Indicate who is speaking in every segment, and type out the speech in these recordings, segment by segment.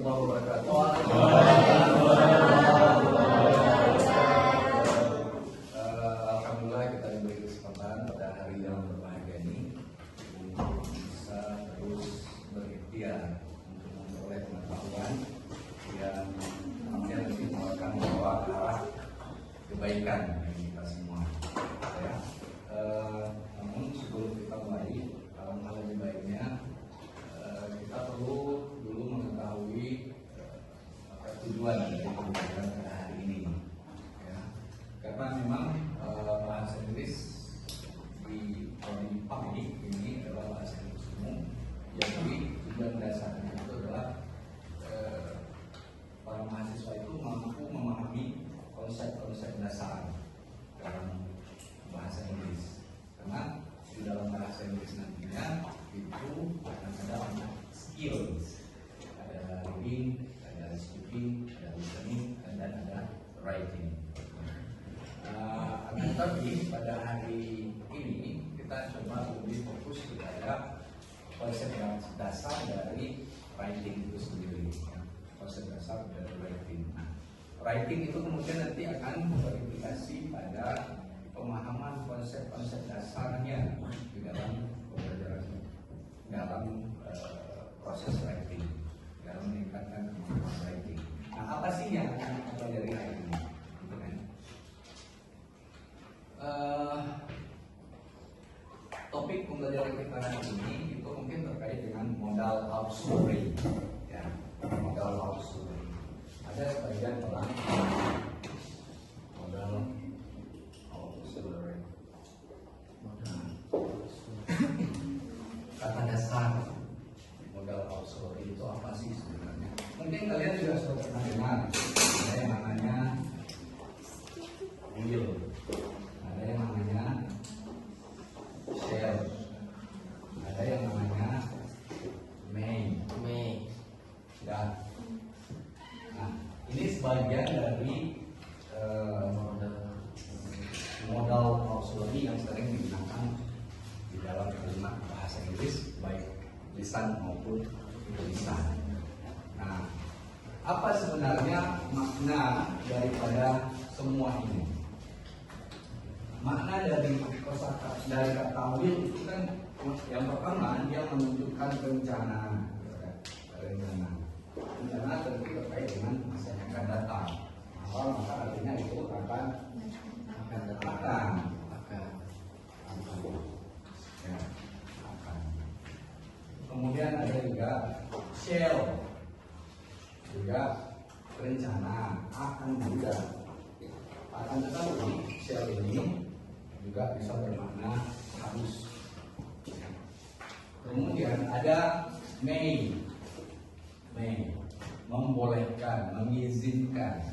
Speaker 1: warahmatullahi wabarakatuh. Alhamdulillah kita diberi kesempatan pada hari yang berbahagia ini untuk bisa terus berikhtiar untuk memperoleh pengetahuan yang kemudian nanti akan membawa ke arah kebaikan bagi kita semua. Ya. Namun sebelum kita mulai, hal lebih baiknya kita perlu dulu mengetahui tujuan dari pembelajaran pada hari ini. Ya. Karena memang bahasa Inggris di PAM ini adalah bahasa Inggris umum, jadi tujuan dasarnya itu adalah para mahasiswa itu mampu memahami konsep-konsep dasar dalam bahasa Inggris. Karena di dalam bahasa Inggris nantinya itu akan ada banyak skills, ada reading, ada speaking, ada listening, dan ada writing. Tapi pada hari ini kita coba lebih fokus kepada konsep dasar dari writing itu sendiri. Konsep dasar dari writing. Nah, writing itu kemudian nanti akan berimplikasi pada pemahaman konsep-konsep dasarnya di dalam pembelajaran, dalam proses writing, dalam meningkatkan kemampuan writing. Nah, apa sih yang akan kita pelajari hari ini? Gitu kan? Topik pembelajaran kita hari ini itu mungkin terkait dengan modal auxiliary, ya, modal auxiliary. Ada sebagian orang modal auxiliary. Kata dasar modal auxiliary itu apa sih sebenarnya? Mungkin kalian juga sudah pernah dengar ada yang namanya will, ada yang namanya shall, ada yang namanya may, dan nah, ini sebagian dari modal auxiliary yang sering digunakan di dalam kalimat bahasa Inggris, baik lisan maupun tulisan. Nah, apa sebenarnya makna daripada semua ini? Makna dari kata will itu kan yang pertama dia menunjukkan rencana, rencana tentu terkait dengan masa yang akan datang. Maka artinya itu akan ya, akan. Kemudian ada juga shall, juga rencana akan juga. Akan tetapi shall ini juga bisa bermakna harus. Kemudian ada may, membolehkan, mengizinkan,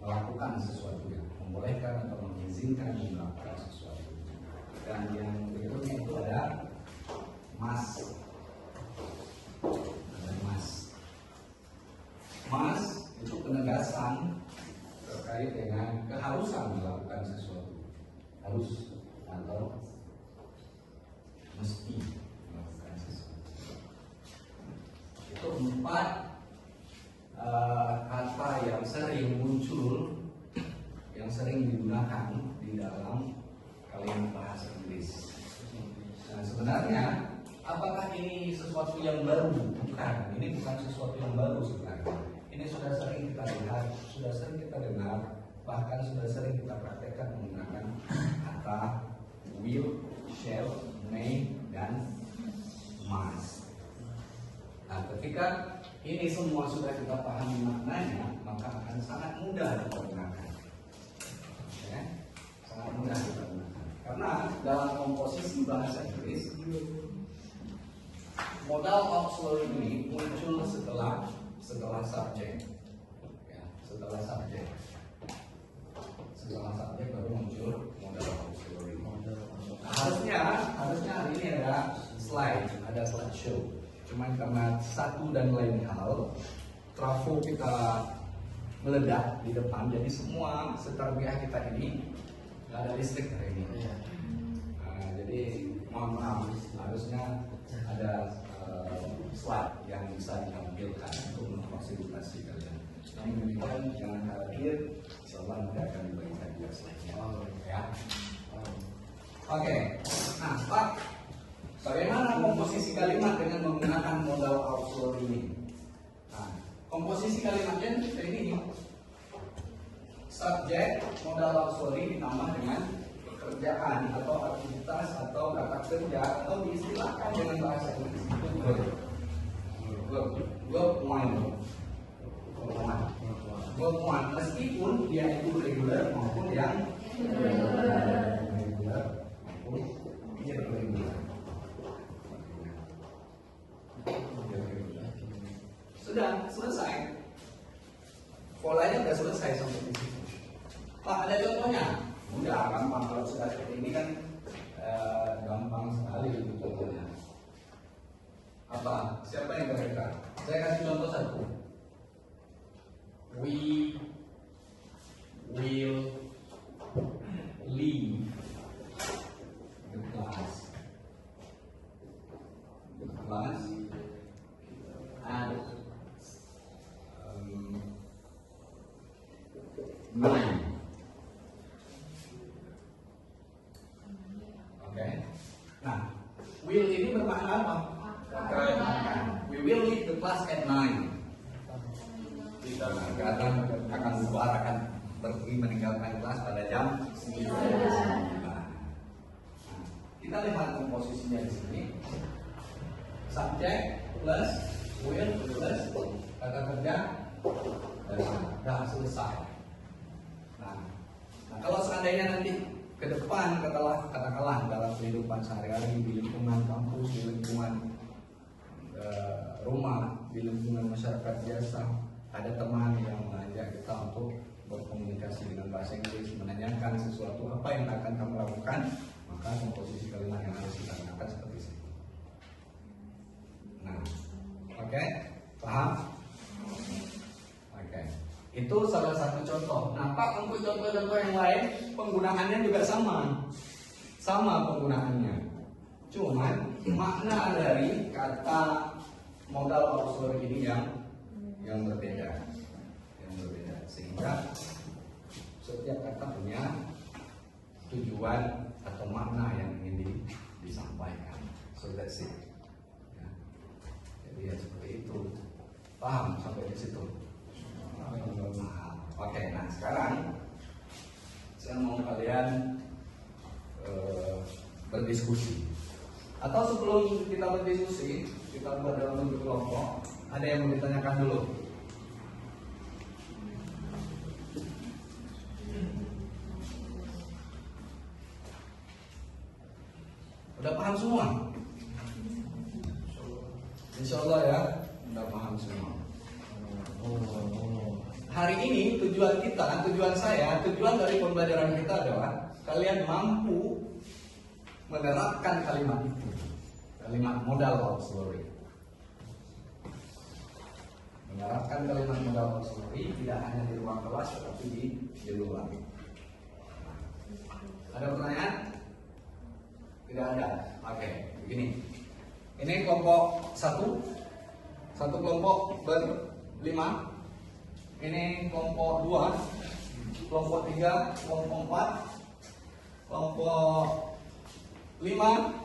Speaker 1: melakukan sesuatu, ya, membolehkan atau mengizinkan melakukan sesuatu. Dan yang berikutnya itu ada must. Must itu penegasan terkait dengan keharusan melakukan sesuatu, harus atau mesti melakukan sesuatu. Itu 4 kata yang sering muncul, yang sering digunakan di dalam kalimat bahasa Inggris. Nah, sebenarnya apakah ini sesuatu yang baru? Bukan. Ini bukan sesuatu yang baru sebenarnya. Ini sudah sering kita lihat, sudah sering kita dengar, bahkan sudah sering kita praktekkan menggunakan kata will, shall, may, dan must. Nah, ketika ini semua sudah kita pahami maknanya, maka akan sangat mudah kita gunakan. Ya, sangat mudah kita gunakan. Karena dalam komposisi bahasa Inggris, modal auxiliary ini muncul setelah subjek, ya, setelah subjek baru muncul modal auxiliary. Harusnya hari ini ada slideshow. Cuman karena satu dan lain hal, trafo kita meledak di depan, jadi semua seterbiah kita ini nggak ada listrik hari ini. demikian, jangan khawatir, insyaallah nanti akan dibagikan juga selanjutnya. Ya. Oke. Nah, Pak, bagaimana komposisi kalimat dengan menggunakan modal auxiliary ini? Nah, komposisi kalimatnya seperti ini. Subjek, modal auxiliary ditambah dengan pekerjaan atau aktivitas atau kata kerja atau diistilahkan dengan bahasa Inggris itu verb one. Meskipun dia itu regular maupun yang irregular maupun irregular. Sudah selesai. Polanya sudah selesai sampai di situ. Pak, ada contohnya? Udah gampang, kalau sudah seperti ini kan gampang sekali itu contohnya. Apa? Siapa yang kira-kira? Saya kasih contoh satu. We will leave the class at 9. Oke. Nah, will ini bermakna apa? We will leave the class at 9. Kita akan bubar, akan pergi meninggalkan kelas pada jam 9. Nah, kita lihat komposisinya di sini. Subjek plus will plus kata kerja dan selesai. Nah, kalau seandainya nanti ke depan katakanlah dalam kehidupan sehari-hari di lingkungan kampus, di lingkungan rumah, di lingkungan masyarakat biasa, ada teman yang mengajak kita untuk berkomunikasi dengan bahasa Inggris, menanyakan sesuatu apa yang akan kamu lakukan, maka komposisi kalimat yang harus kita gunakan seperti itu. Nah, oke, paham? Oke, itu salah satu contoh. Nah, Pak, untuk contoh-contoh yang lain penggunaannya juga sama penggunaannya. Cuman makna dari kata modal auxiliary ini yang berbeda, sehingga setiap kata punya tujuan atau makna yang ingin disampaikan. So that's it. Ya. Jadi ya seperti itu. Paham sampai di situ? Oke, nah sekarang saya mau kalian berdiskusi. Atau sebelum kita berdiskusi, kita buat dalam bentuk kelompok. Ada yang mau ditanyakan dulu? Udah paham semua? Insya Allah ya, udah paham semua. Hari ini tujuan dari pembelajaran kita adalah kalian mampu menerapkan kalimat itu, kalimat modal auxiliary. Menerapkan kalimat modal auxiliary tidak hanya di ruang kelas tetapi di luar. Ada pertanyaan? Tidak ada. Oke, begini. Ini kelompok satu kelompok berlima. Ini kelompok 2, kelompok 3, kelompok 4, kelompok 5,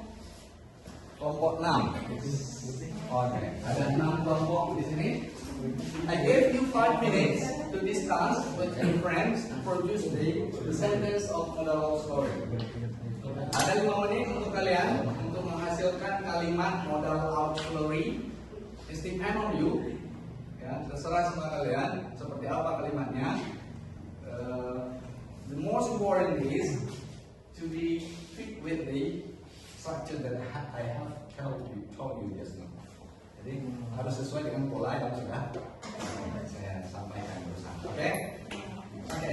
Speaker 1: kelompok 6. Oke, ada 6 kelompok di sini. I gave you 5 minutes to discuss with your friends to produce the sentence of modal auxiliary. Ada 5 menit untuk kalian untuk menghasilkan kalimat modal auxiliary. It's depend on you. Ya, terserah sama kalian seperti apa kalimatnya. The most important is to be fit with the structure that I have told you just now. Jadi harus sesuai dengan pola yang sudah saya sampaikan bersama. Oke,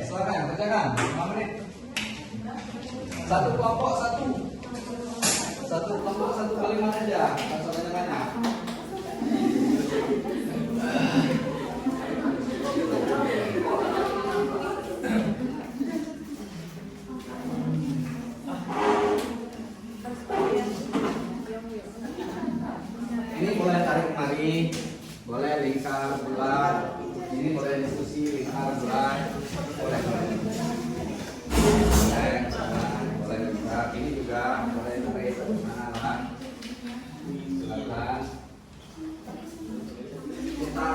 Speaker 1: silakan kerjakan 5 menit. Satu kelompok satu kalimat aja, nggak usah banyak-banyak. Ini boleh tarik kemari, boleh lingkar, bulat, Ini boleh diskusi, lingkar, belah, boleh. Boleh juga. Ini juga boleh tarik kenalan. Silakan. Kita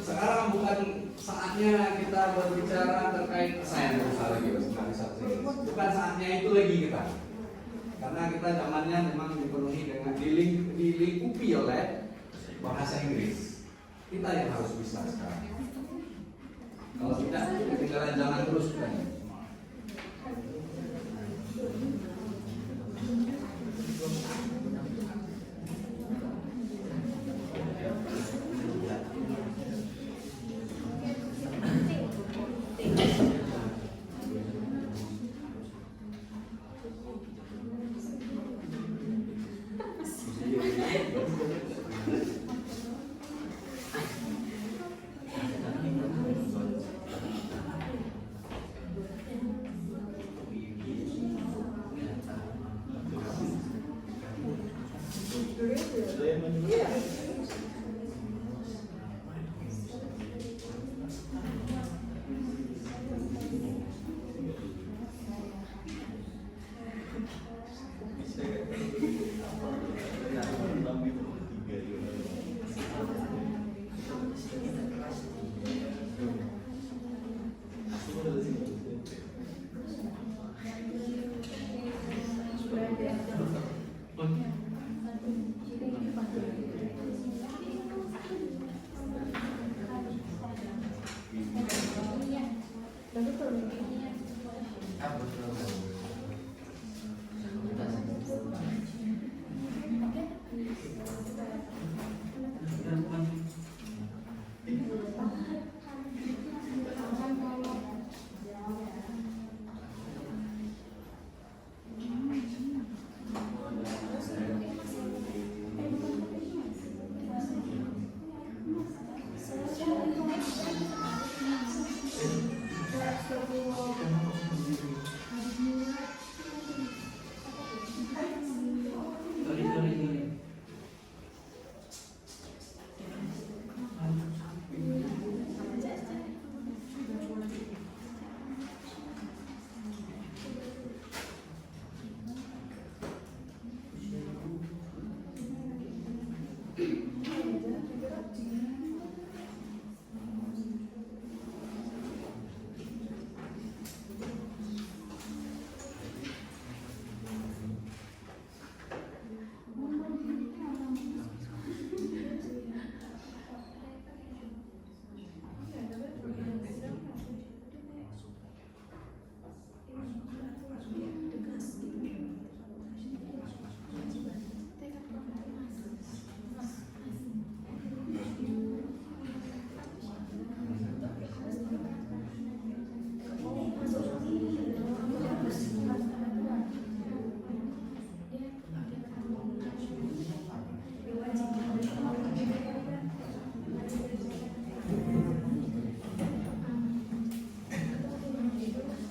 Speaker 1: sekarang bukan saatnya kita berbicara terkait saya berusaha lagi bukan saatnya itu lagi kita, karena kita zamannya memang dipenuhi dengan dilingkupi oleh bahasa Inggris. Kita yang harus bisa sekarang. Kalau tidak, ketinggalan zaman terus kan.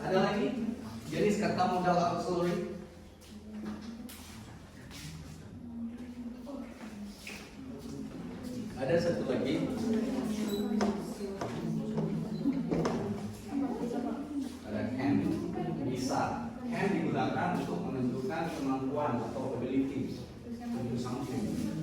Speaker 1: Ada lagi jenis kata modal auxiliary? Ada satu lagi. Ada can, bisa. Can digunakan untuk menentukan kemampuan atau ability to do something.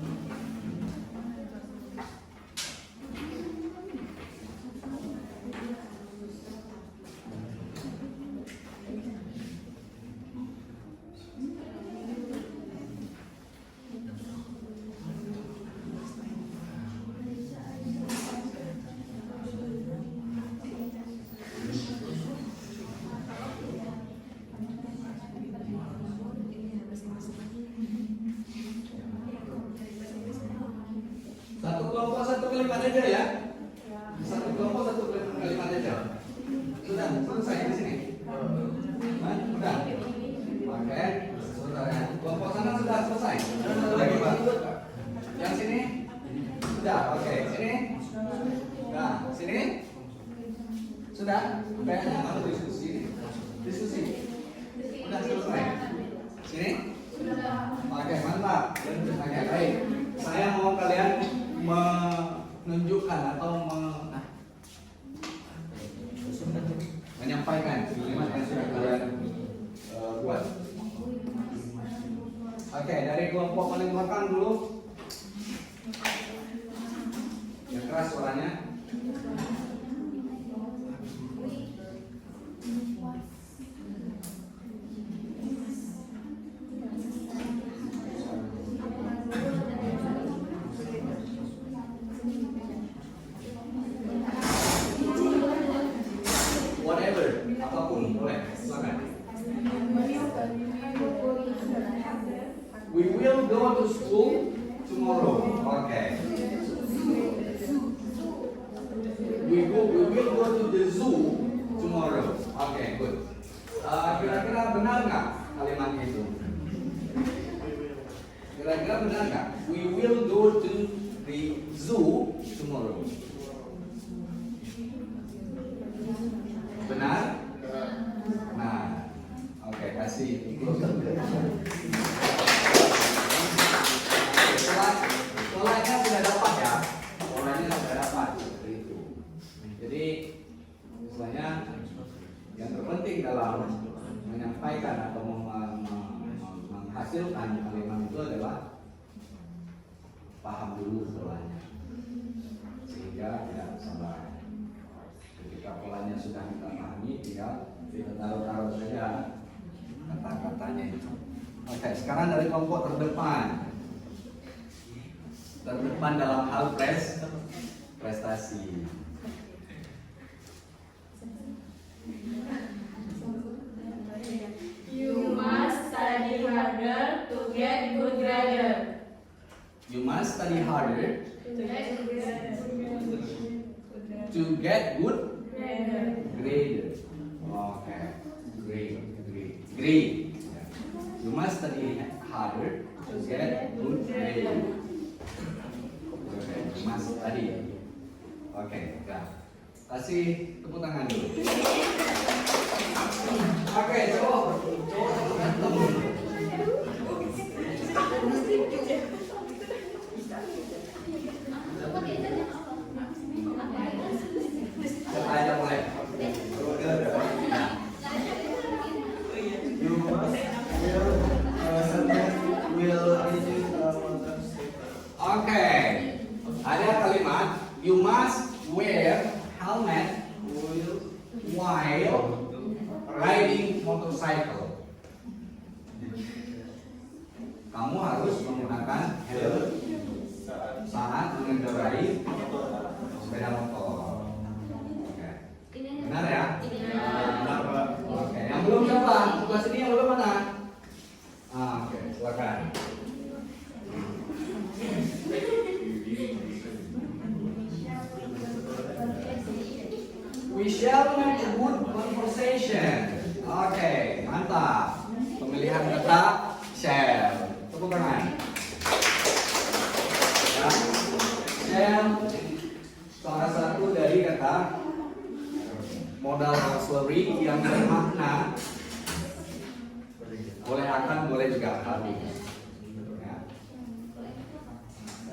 Speaker 1: Sudah? Kayaknya mau diskusi. Diskusi. Sudah selesai. Sini? Oke, mantap. Oke, baik. Saya mau kalian menunjukkan atau menyampaikan kalimat yang sudah kalian buat. Oke, dari kelompok paling belakang dulu. Yang keras suaranya. Whatever, apapun boleh. Silakan. We will go to school tomorrow. Okay. We will go to the zoo tomorrow. Okay, good. Kira-kira benar nggak kalimat itu? Kira-kira benar nggak? We will go to the zoo tomorrow. Benar? Nah, oke, kasih. Polanya sudah dapat ya. Polanya sudah dapat seperti itu. Jadi, misalnya yang terpenting dalam menyampaikan atau menghasilkan kalimat itu adalah paham dulu polanya, sehingga tidak salah. Ketika polanya sudah kita pahami, tinggal kita taruh saja kata-katanya itu. Oke, sekarang dari kelompok terdepan dalam hal prestasi.
Speaker 2: You must study harder to get good grade.
Speaker 1: You must study harder to get good grade. Okay, grade. You must study harder to get good grade. Okay, you must study. Okay, ya. Kasih tepuk tangan dulu. Oke, cowok berantem. Ayo mulai. Oke, ada kalimat you must wear helmet while riding motorcycle. Kamu harus menggunakan helm saat mengendarai sepeda motor. Oke. Benar ya? Benar, Pak. Oke, yang belum coba, sebelah sini yang belum mana? Oke, silakan. We shall make a good conversation. Oke, mantap. Pemilihan kata shall. Tepuk tangan. Ya. Shall salah satu dari kata modal auxiliary yang bermakna boleh akan, boleh juga harus. Ya.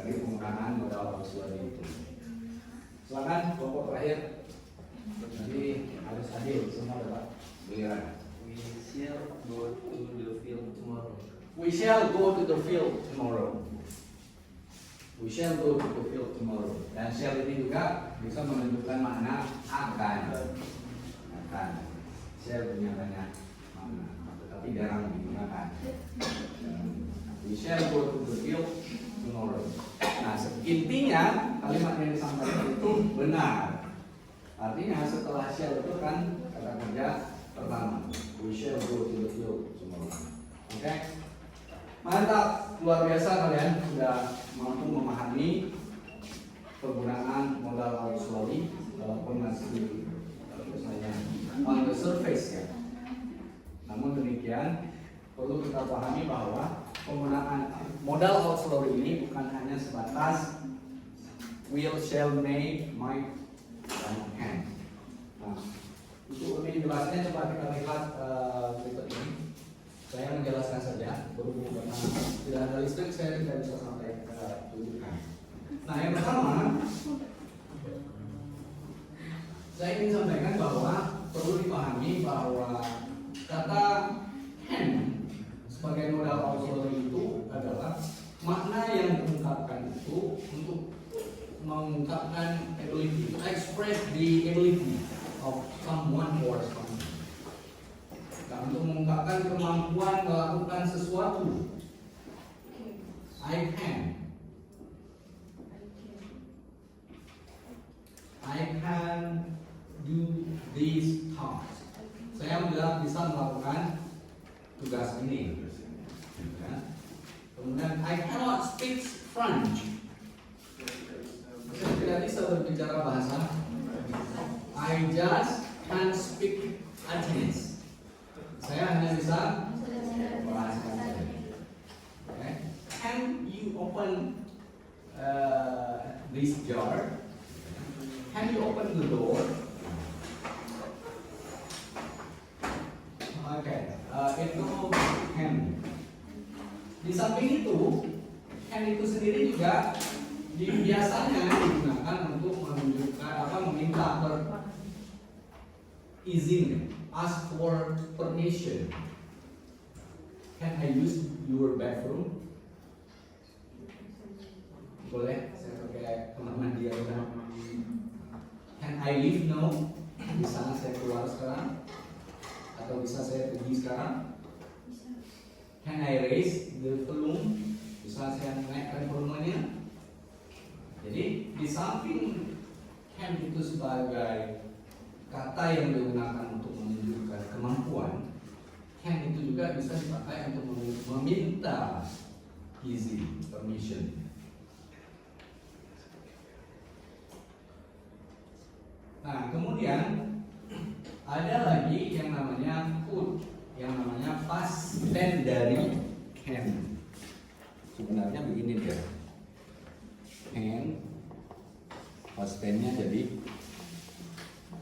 Speaker 1: Dari penggunaan modal auxiliary itu. Silakan kelompok terakhir. Jadi harus adil semua dapat giliran.
Speaker 3: We shall go to the field tomorrow.
Speaker 1: We shall go to the field tomorrow. We shall go to the field tomorrow. Dan shall ini juga bisa menunjukkan makna akan. Shall punya banyak makna, tetapi jarang digunakan. We shall go to the field tomorrow. Nah, intinya kalimat yang disampaikan itu benar. Artinya setelah shall itu kan kata kerja pertama. We shall go to the field tomorrow. Oke? Mantap, luar biasa kalian sudah mampu memahami penggunaan modal auxiliary walaupun masih misalnya on the surface ya. Namun demikian perlu kita pahami bahwa penggunaan modal auxiliary ini bukan hanya sebatas will, shall, may, might, dan can. Nah, jelasnya coba kita lihat berikut ini. Saya menjelaskan saja, berhubung karena tidak ada listrik saya tidak bisa sampai tunjukkan. Nah, yang pertama saya ingin sampaikan bahwa perlu dipahami bahwa kata hand sebagai modal auxiliary itu adalah makna yang diungkapkan itu untuk mengungkapkan ability, express the ability of someone or something. Dan untuk mengungkapkan kemampuan melakukan sesuatu. I can do these tasks. Saya bisa melakukan tugas ini. Ya. Kemudian I cannot speak French. Saya tidak bisa berbicara bahasa. I just can speak Chinese. Saya hanya bisa bahasa saja. Okay. Can you open this jar? Can you open the door? Oke, itu can. Di samping itu, can itu sendiri juga biasanya digunakan untuk menunjukkan meminta izin, ask for permission. Can I use your bathroom? Boleh, saya pakai kamar mandi ya. Can I leave now? Bisa saya keluar sekarang? Atau bisa saya pergi sekarang? Can I raise the volume? Bisa saya naikkan volumenya? Jadi di samping can itu sebagai kata yang digunakan untuk menunjukkan kemampuan, can itu juga bisa dipakai untuk meminta izin, permission. Nah, kemudian ada lagi yang namanya could, yang namanya past tense dari can. Sebenarnya begini dia. Can past tense-nya jadi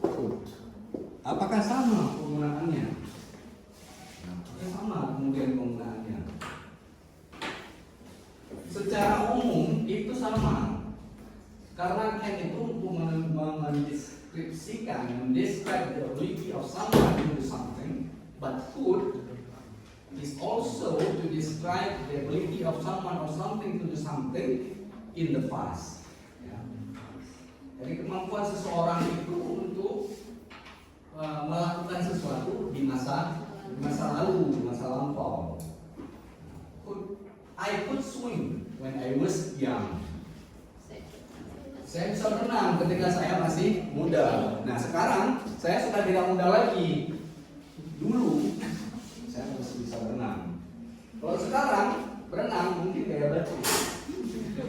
Speaker 1: could. Apakah sama penggunaannya? Nah, sama kemudian penggunaannya. Secara umum itu sama. Karena can itu untuk mendeskripsikan, describe the ability of someone to do something, but could is also to describe the ability of someone or something to do something in the past. Ya. Jadi kemampuan seseorang itu untuk melakukan sesuatu di masa lalu, di masa lampau. I could swim when I was young. Saya bisa berenang ketika saya masih muda. Nah, sekarang saya sudah tidak muda lagi. Dulu saya masih bisa berenang. Kalau sekarang berenang mungkin gaya batu,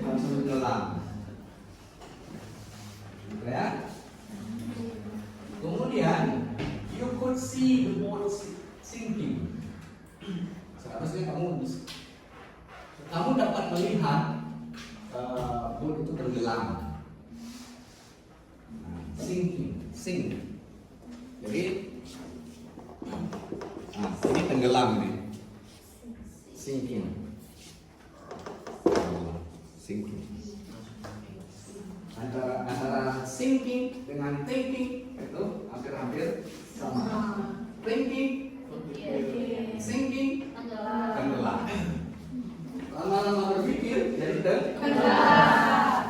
Speaker 1: langsung menyelam. Ya. Kemudian you could see the boat sinking. Seharusnya kamu dapat melihat boat itu tenggelam. Sink. Jadi, ini tenggelam nih. Sinking. Antara sinking dengan thinking itu hampir-hampir sama. Thinking, sinking, tenggelam. Lama-lama berpikir jadi tenggelam.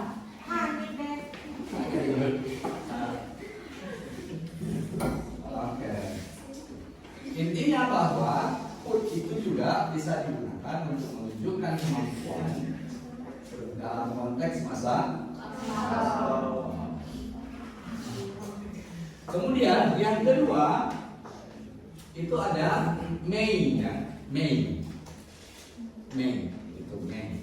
Speaker 1: Intinya bahwa could itu juga bisa digunakan untuk menunjukkan kemampuan dalam konteks masa. Kemudian yang kedua itu ada may, ya. May itu may.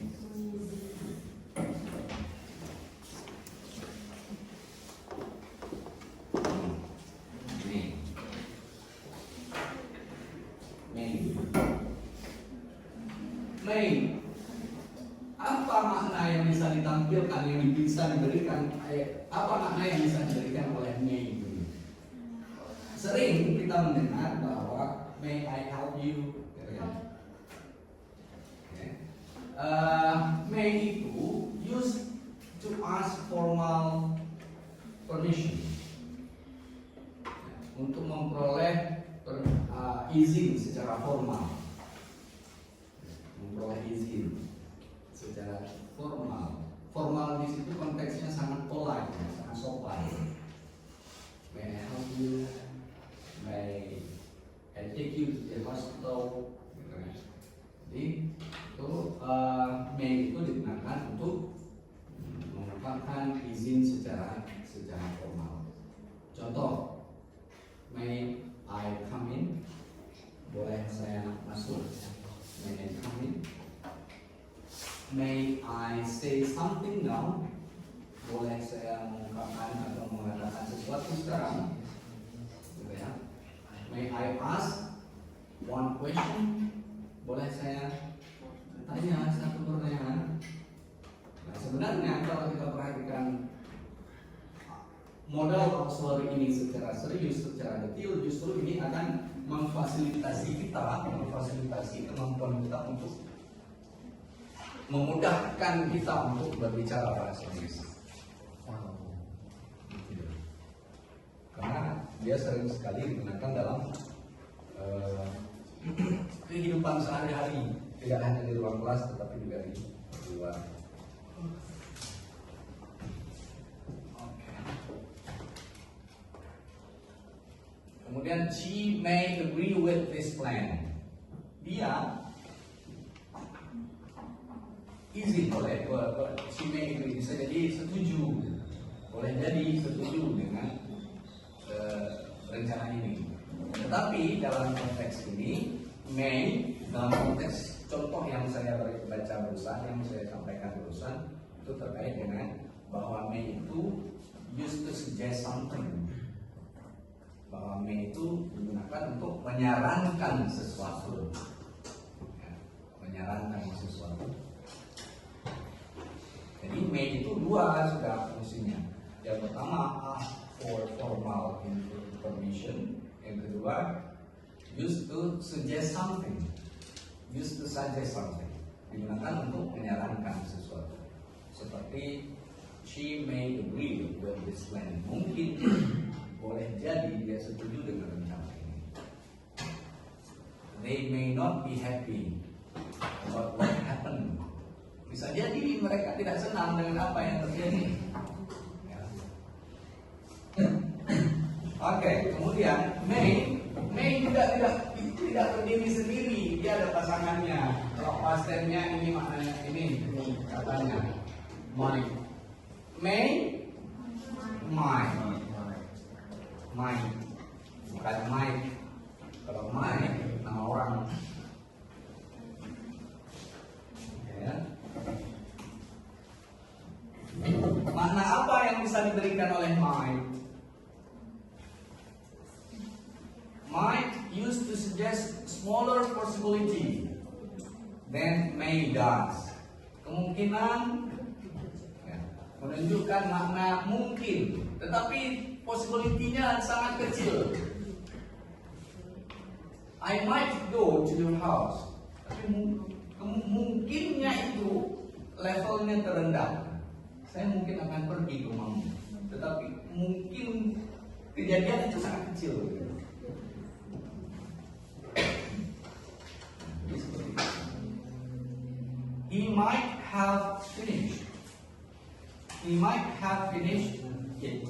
Speaker 1: May. Apa makna yang bisa ditampilkan, yang bisa diberikan, apa makna yang bisa diberikan oleh may? Sering kita kita mendengar bahwa may I help you, gitu kan? May itu used to ask formal permission, untuk memperoleh izin secara formal, memperoleh izin secara formal. Formal di situ konteksnya sangat polite, sangat sopan. May I help you? May I take you to the hospital? Gitu kan? Jadi itu may itu digunakan untuk mengungkapkan izin secara formal. Contoh, may I come in? Boleh saya masuk? May I come in? May I say something now? Boleh saya mengungkapkan atau mengatakan sesuatu sekarang? Gitu ya. May I ask one question? Boleh saya tanya satu pertanyaan? Nah, sebenarnya kalau kita perhatikan modal auxiliary ini secara serius, secara detail, justru ini akan memfasilitasi kemampuan kita untuk memudahkan kita untuk berbicara bahasa Inggris. Karena dia sering sekali digunakan dalam kehidupan sehari-hari, tidak hanya di ruang kelas tetapi juga di luar. Kemudian she may agree with this plan. Dia izin, boleh she may agree, bisa jadi setuju, boleh jadi setuju dengan rencana ini. Tetapi dalam konteks ini, may dalam konteks contoh yang saya baca barusan, yang saya sampaikan barusan, itu terkait dengan bahwa may itu used to suggest something. Bahwa may itu digunakan untuk menyarankan sesuatu, ya, menyarankan sesuatu. Jadi may itu dua sudah fungsinya. Yang pertama ask for formal information. Yang kedua used to suggest something. Used to suggest something. Digunakan untuk menyarankan sesuatu. Seperti she may agree with this plan. Mungkin boleh jadi dia setuju dengan rencana ini. They may not be happy about what happened. Bisa jadi mereka tidak senang dengan apa yang terjadi. Ya. Oke, kemudian may juga tidak berdiri sendiri, dia ada pasangannya. Kalau past tense-nya ini maknanya ini katanya my. My, bukan Mike. Kalau Mike, nama orang. Ya. Makna apa yang bisa diberikan oleh Mike? Mike used to suggest smaller possibility than May does. Kemungkinan ya, menunjukkan makna mungkin, tetapi possibility-nya sangat kecil. I might go to your house. Tapi mungkinnya itu levelnya terendah. Saya mungkin akan pergi ke rumahmu. Tetapi mungkin kejadian itu sangat kecil. He might have finished. It.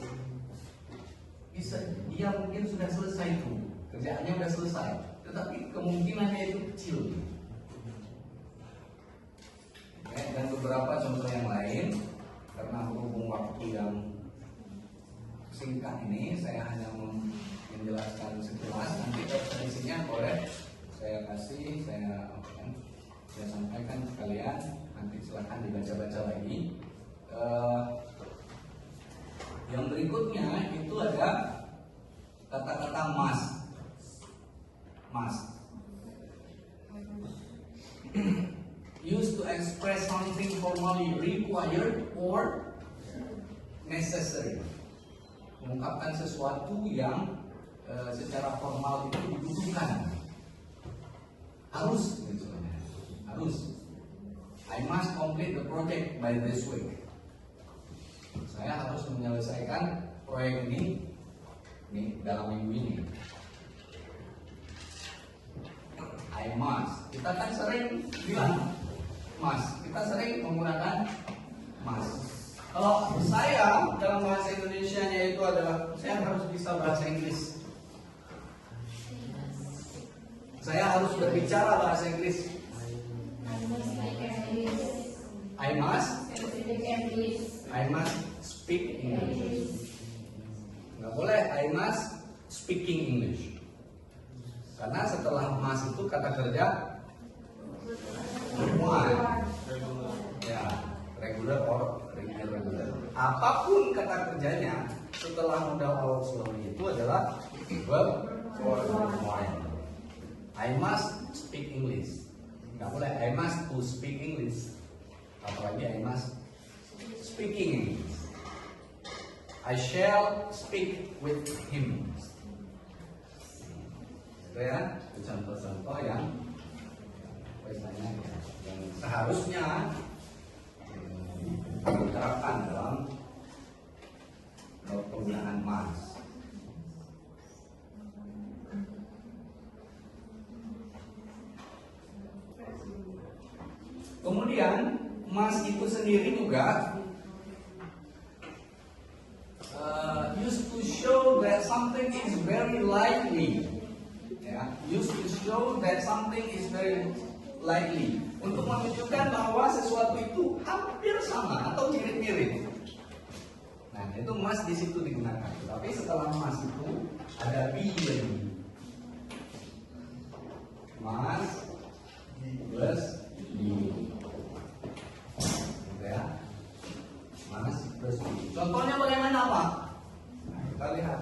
Speaker 1: Dia mungkin sudah selesai itu, kerjaannya sudah selesai, tetapi kemungkinannya itu kecil. Oke, dan beberapa contoh yang lain, karena berhubung waktu yang singkat ini, saya hanya menjelaskan sekilas. Nanti referensinya boleh saya kasih, saya sampaikan ke kalian. Nanti silahkan dibaca-baca lagi. Yang berikutnya itu ada kata-kata must. Used to express something formally required or necessary. Mengungkapkan sesuatu yang secara formal itu dibutuhkan. Harus, misalnya. Harus. I must complete the project by this week. Saya harus menyelesaikan proyek ini dalam minggu ini. I must. Kita kan sering bilang must. Kita sering menggunakan must. Kalau saya dalam bahasa Indonesianya itu adalah saya harus bisa bahasa Inggris. Saya harus berbicara bahasa Inggris. I must speak English. Nggak boleh I must speaking English. Karena setelah must itu kata kerja one. Ya, regular or irregular. Apapun kata kerjanya setelah modal auxiliary itu adalah verb one. I must speak English. Nggak boleh I must to speak English. Apalagi I must speaking English. I shall speak with him. Itu ya, contoh-contoh yang yang seharusnya diterapkan dalam penggunaan must. Kemudian must itu sendiri juga used to show that something is very likely. Ya, used to show that something is very likely. Untuk menunjukkan bahwa sesuatu itu hampir sama atau mirip-mirip. Nah, itu must di situ digunakan. Tapi setelah must itu ada be. Must plus be. Ya, must plus be. Contohnya bagaimana, Pak? Nah, kita lihat.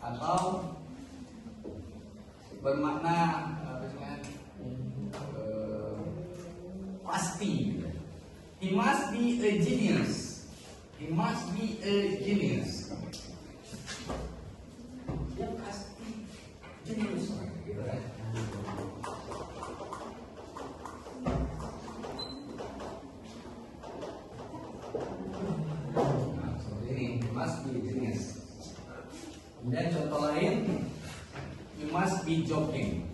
Speaker 1: Atau bermakna pasti. He must be a genius. He must be a genius. Dia pasti genius, gitu kan? Nah, seperti ini. He must be a genius. Kemudian contoh lain, you must be joking.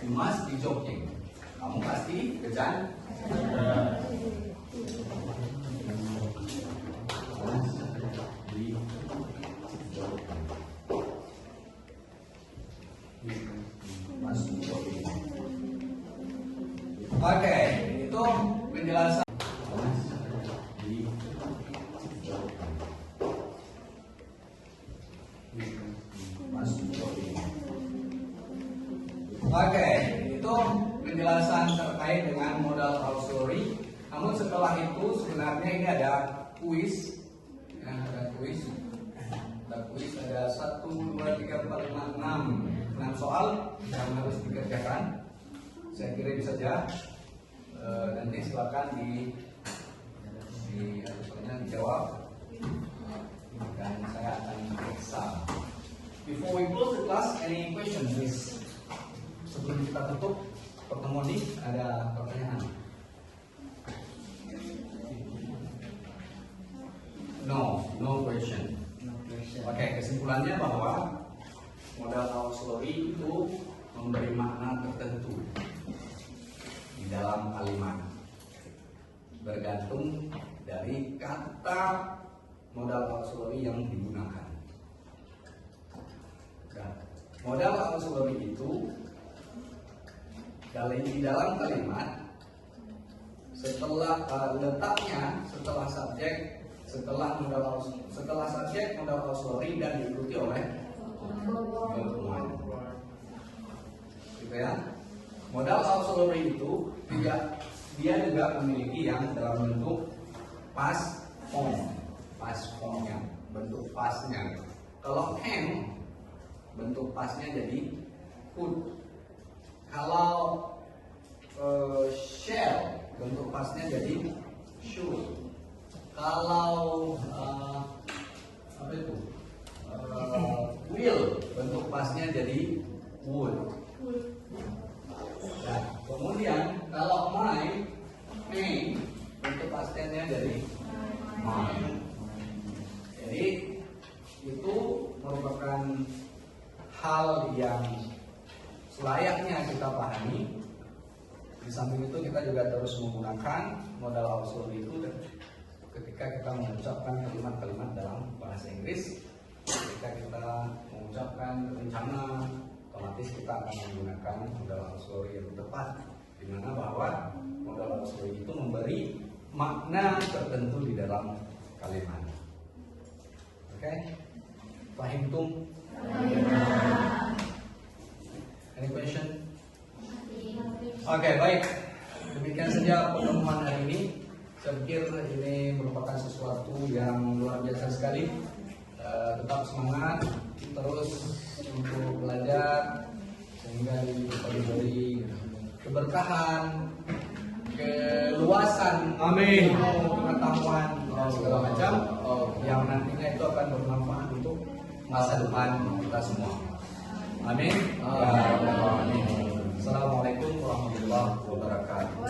Speaker 1: You must be joking. Kamu pasti bercanda. Oke, itu penjelasan. Oke, itu penjelasan terkait dengan modal auxiliary. Namun setelah itu sebenarnya ini ada kuis. Ya, ada kuis. Ada kuis, ada 1, 2, 3, 4, 5, 6 soal yang harus dikerjakan. Saya kirim saja. Nanti silakan dijawab dan saya akan periksa. Before we close the class, any questions, please? Sebelum kita tutup pertemuan ini, ada pertanyaan? No question. Oke, kesimpulannya bahwa modal auxiliary itu memberi makna tertentu di dalam kalimat, bergantung dari kata modal auxiliary yang digunakan. Nah, modal auxiliary itu di dalam kalimat setelah letaknya setelah subjek, setelah subjek modal auxiliary dan diikuti oleh verb one. Gitu ya. Modal auxiliary itu dia juga memiliki yang dalam bentuk past formnya, bentuk pastnya. Kalau can, bentuk pastnya jadi could. Kalau shall, bentuk pastnya jadi should. Kalau pasnya jadi would. Nah, kemudian kalau may itu pastennya dari might. Jadi itu merupakan hal yang selayaknya kita pahami. Di samping itu kita juga terus menggunakan modal auxiliary itu ketika kita mengucapkan kalimat-kalimat dalam bahasa Inggris. Ketika kita mengucapkan rencana, otomatis kita akan menggunakan modal auxiliary yang tepat, di mana bahwa modal auxiliary itu memberi makna tertentu di dalam kalimat. Oke, paham tum? Any question? Oke, baik. Demikian saja pertemuan hari ini. Saya pikir ini merupakan sesuatu yang luar biasa sekali. Tetap semangat terus untuk belajar sehingga diberi keberkahan, keluasan, amin, pengetahuan segala macam yang nantinya itu akan bermanfaat untuk masa depan kita semua. Amin. Amin. Assalamualaikum warahmatullahi wabarakatuh.